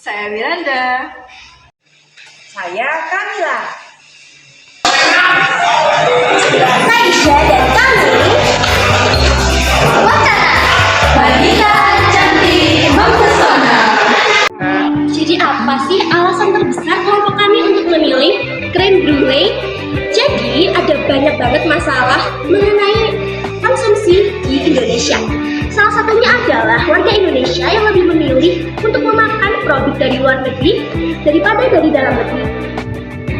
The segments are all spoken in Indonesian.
Saya Miranda. Saya Kamila. Naisha dan kami Watana, Wanita cantik mempesona. Jadi apa sih alasan terbesar kelompok kami untuk memilih creme brulee? Jadi ada banyak banget masalah mengenai konsumsi di Indonesia. Salah satunya adalah warga Indonesia yang lebih memilih untuk memakan produk dari luar negeri daripada dari dalam negeri.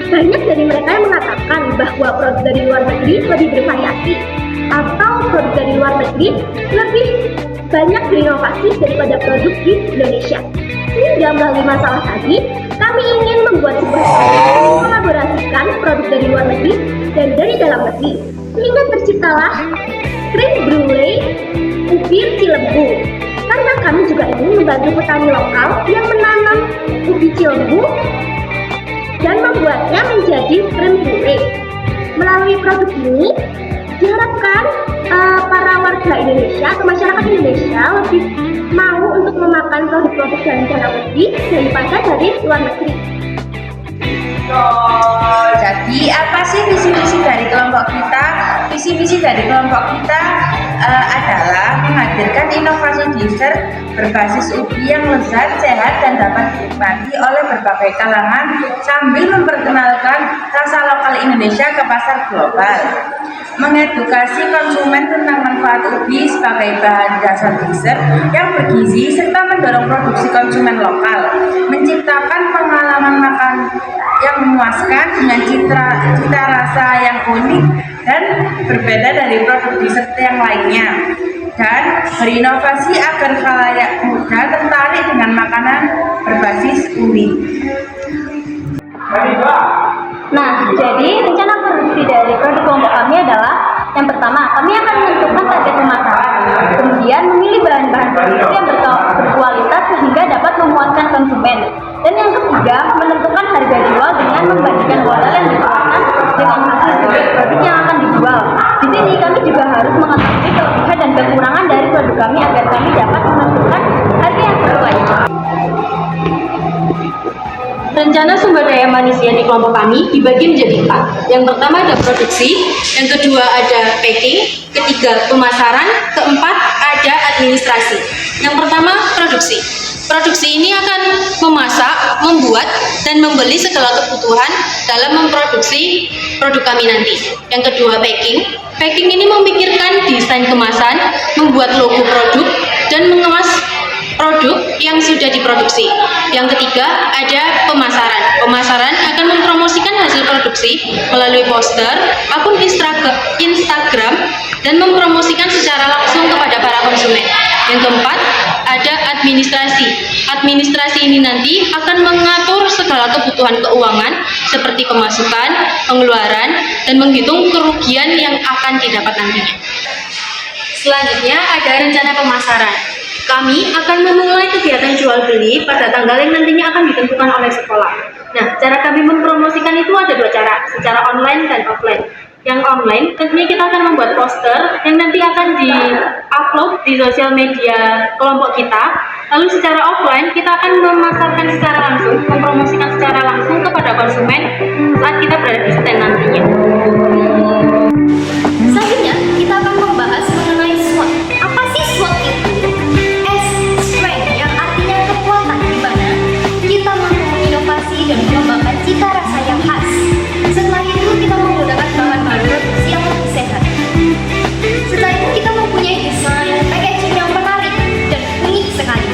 Banyak dari mereka yang mengatakan bahwa produk dari luar negeri lebih bervariasi atau produk dari luar negeri lebih banyak berinovasi daripada produk di Indonesia. Sehingga melalui masalah tadi, kami ingin membuat sebuah proyek mengkolaborasikan produk dari luar negeri dan dari dalam negeri. Sehingga terciptalah creme brulee ubi Cilembu. Karena kami juga ingin membantu petani lokal yang menanam ubi Cilembu dan membuatnya menjadi creme brulee. Melalui produk ini, diharapkan para warga Indonesia atau masyarakat Indonesia lebih mau untuk memakan produk-produk dari dalam negeri daripada dari luar negeri. Jadi apa sih visi-misi dari kelompok kita? Visi-misi dari kelompok kita adalah menghadirkan inovasi dessert berbasis ubi yang lezat, sehat, dan dapat dinikmati oleh berbagai kalangan sambil memperkenalkan rasa lokal Indonesia ke pasar global. Mengedukasi konsumen tentang manfaat ubi sebagai bahan dasar dessert yang bergizi serta mendorong produksi konsumen lokal, menciptakan pengalaman makan yang memuaskan dengan cita rasa yang unik dan berbeda dari produk dessert yang lainnya, dan berinovasi agar khalayak muda tertarik dengan makanan berbasis ubi. Nah, jadi rencana produksi dari produk kelompok kami adalah yang pertama, kami akan menentukan target pemasaran, kemudian memilih bahan-bahan produksi yang berkualitas sehingga dapat memuaskan konsumen, dan yang ketiga, menentukan harga jual dengan membandingkan modal yang dikeluarkan dengan hasil dari produk yang akan dijual. Di sini kami juga harus mengetahui kelebihan dan kekurangan dari produk kami agar kami dapat menentukan harga yang sesuai. Rencana sumber daya manusia di kelompok kami dibagi menjadi 4. Yang pertama ada produksi, yang kedua ada packing, ketiga pemasaran, keempat ada administrasi. Yang pertama produksi. Produksi ini akan memasak, membuat, dan membeli segala kebutuhan dalam memproduksi produk kami nanti. Yang kedua packing. Packing ini memikirkan desain kemasan, membuat logo produk, dan mengemas produk yang sudah diproduksi. Yang ketiga ada pemasaran. Pemasaran akan mempromosikan hasil produksi melalui poster, akun Instagram, dan mempromosikan secara langsung kepada para konsumen. Yang keempat ada administrasi. Administrasi ini nanti akan mengatur segala kebutuhan keuangan seperti pemasukan, pengeluaran, dan menghitung kerugian yang akan didapat nantinya. Selanjutnya ada rencana pemasaran. Kami akan memulai kegiatan jual beli pada tanggal yang nantinya akan ditentukan oleh sekolah. Nah, cara kami mempromosikan itu ada 2 cara, secara online dan offline. Yang online, tentunya kita akan membuat poster yang nanti akan di-upload di sosial media kelompok kita. Lalu secara offline, kita akan memasarkan secara langsung, mempromosikan secara langsung kepada konsumen saat kita berada di stand nantinya. Selanjutnya, kita akan membahas mengenai SWOT. Apa sih SWOT itu? Strength, yang artinya kekuatan, di mana kita mampu menginovasi dan mengembangkan cita rasa yang khas. Setelah itu, kita menggunakan bahan-bahan produksi yang lebih sehat. Setelah itu, kita mempunyai desain packaging yang menarik dan unik sekali.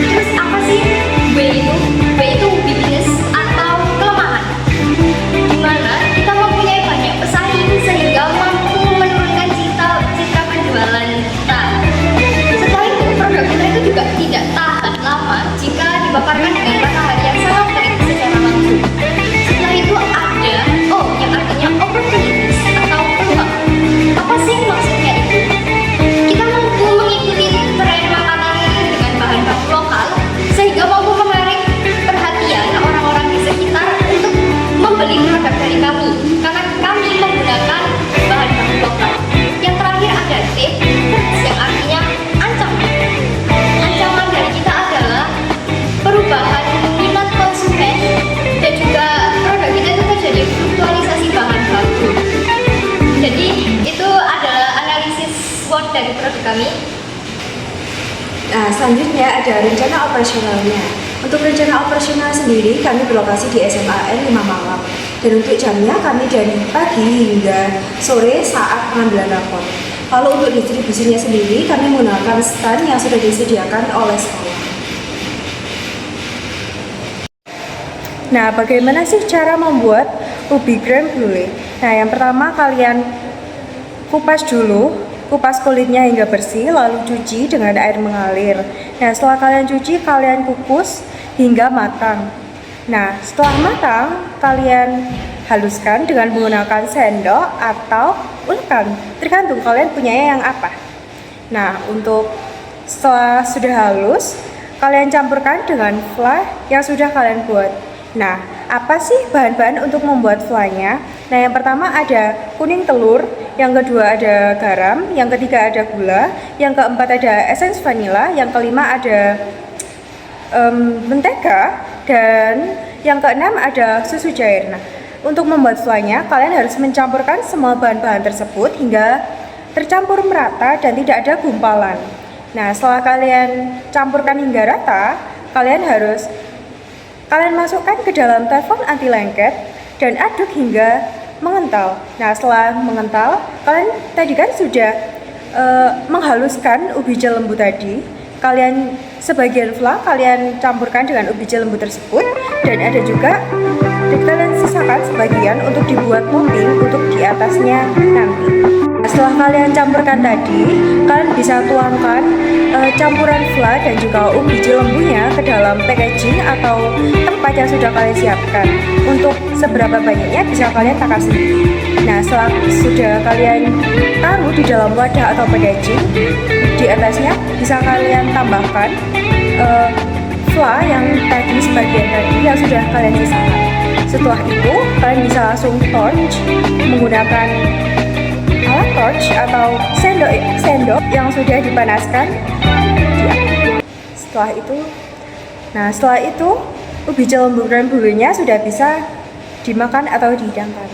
Terus apa sih W itu? W itu weakness atau kelemahan, di mana kita mempunyai banyak pesaing sehingga mampu menurunkan citra penjualan kita. Setelah itu, produk kita itu juga tidak tahan lama jika dipaparkan dengan matahari yang sangat terik secara langsung. Setelah itu ada O, yang artinya opportunities atau peluang. Apa sih maksudnya itu? Kita mampu mengikuti tren makanan dengan bahan-bahan lokal sehingga mampu menarik perhatian orang-orang di sekitar untuk membeli produk dari kami karena kami menggunakan bahan-bahan lokal. Yang terakhir ada T, yang artinya ancaman. Ancaman dari kita adalah perubahan kami? Nah, selanjutnya ada rencana operasionalnya. Untuk rencana operasional sendiri, kami berlokasi di SMAN 5 Malang. Dan untuk jamnya, kami dari pagi hingga sore saat pengambilan rapor. Kalau untuk distribusinya sendiri, kami menggunakan stand yang sudah disediakan oleh sekolah. Nah, bagaimana sih cara membuat ubi crème brûlée? Nah, yang pertama kalian kupas dulu, kupas kulitnya hingga bersih, lalu cuci dengan air mengalir. Nah, setelah kalian cuci, kalian kukus hingga matang. Nah, setelah matang, kalian haluskan dengan menggunakan sendok atau ulekan, tergantung kalian punyanya yang apa. Nah, untuk setelah sudah halus, kalian campurkan dengan fla yang sudah kalian buat. Nah, apa sih bahan-bahan untuk membuat flanya? Nah, yang pertama ada kuning telur, yang kedua ada garam, yang ketiga ada gula, yang keempat ada essence vanilla, yang kelima ada mentega, dan yang keenam ada susu cair. Nah, untuk membuat flanya, kalian harus mencampurkan semua bahan-bahan tersebut hingga tercampur merata dan tidak ada gumpalan. Nah, setelah kalian campurkan hingga rata, kalian masukkan ke dalam teflon anti lengket dan aduk hingga mengental. Nah, setelah mengental, kalian tadi kan sudah menghaluskan ubi jelembu tadi. Kalian sebagian fla kalian campurkan dengan ubi jelembu tersebut, dan ada juga kalian sisakan sebagian untuk dibuat topping untuk di atasnya nanti. Setelah kalian campurkan tadi, kalian bisa tuangkan campuran fla dan juga ubi jelembunya ke dalam packaging atau tempat yang sudah kalian siapkan. Untuk seberapa banyaknya bisa kalian takar sendiri. Nah, setelah sudah kalian taruh di dalam wadah atau packaging, di atasnya bisa kalian tambahkan fla yang tadi sebagian tadi yang sudah kalian sisakan. Setelah itu, kalian bisa langsung torch menggunakan alat torch atau sendok yang sudah dipanaskan. Setelah itu ubi jelembu crème brûlée-nya sudah bisa dimakan atau dihidangkan.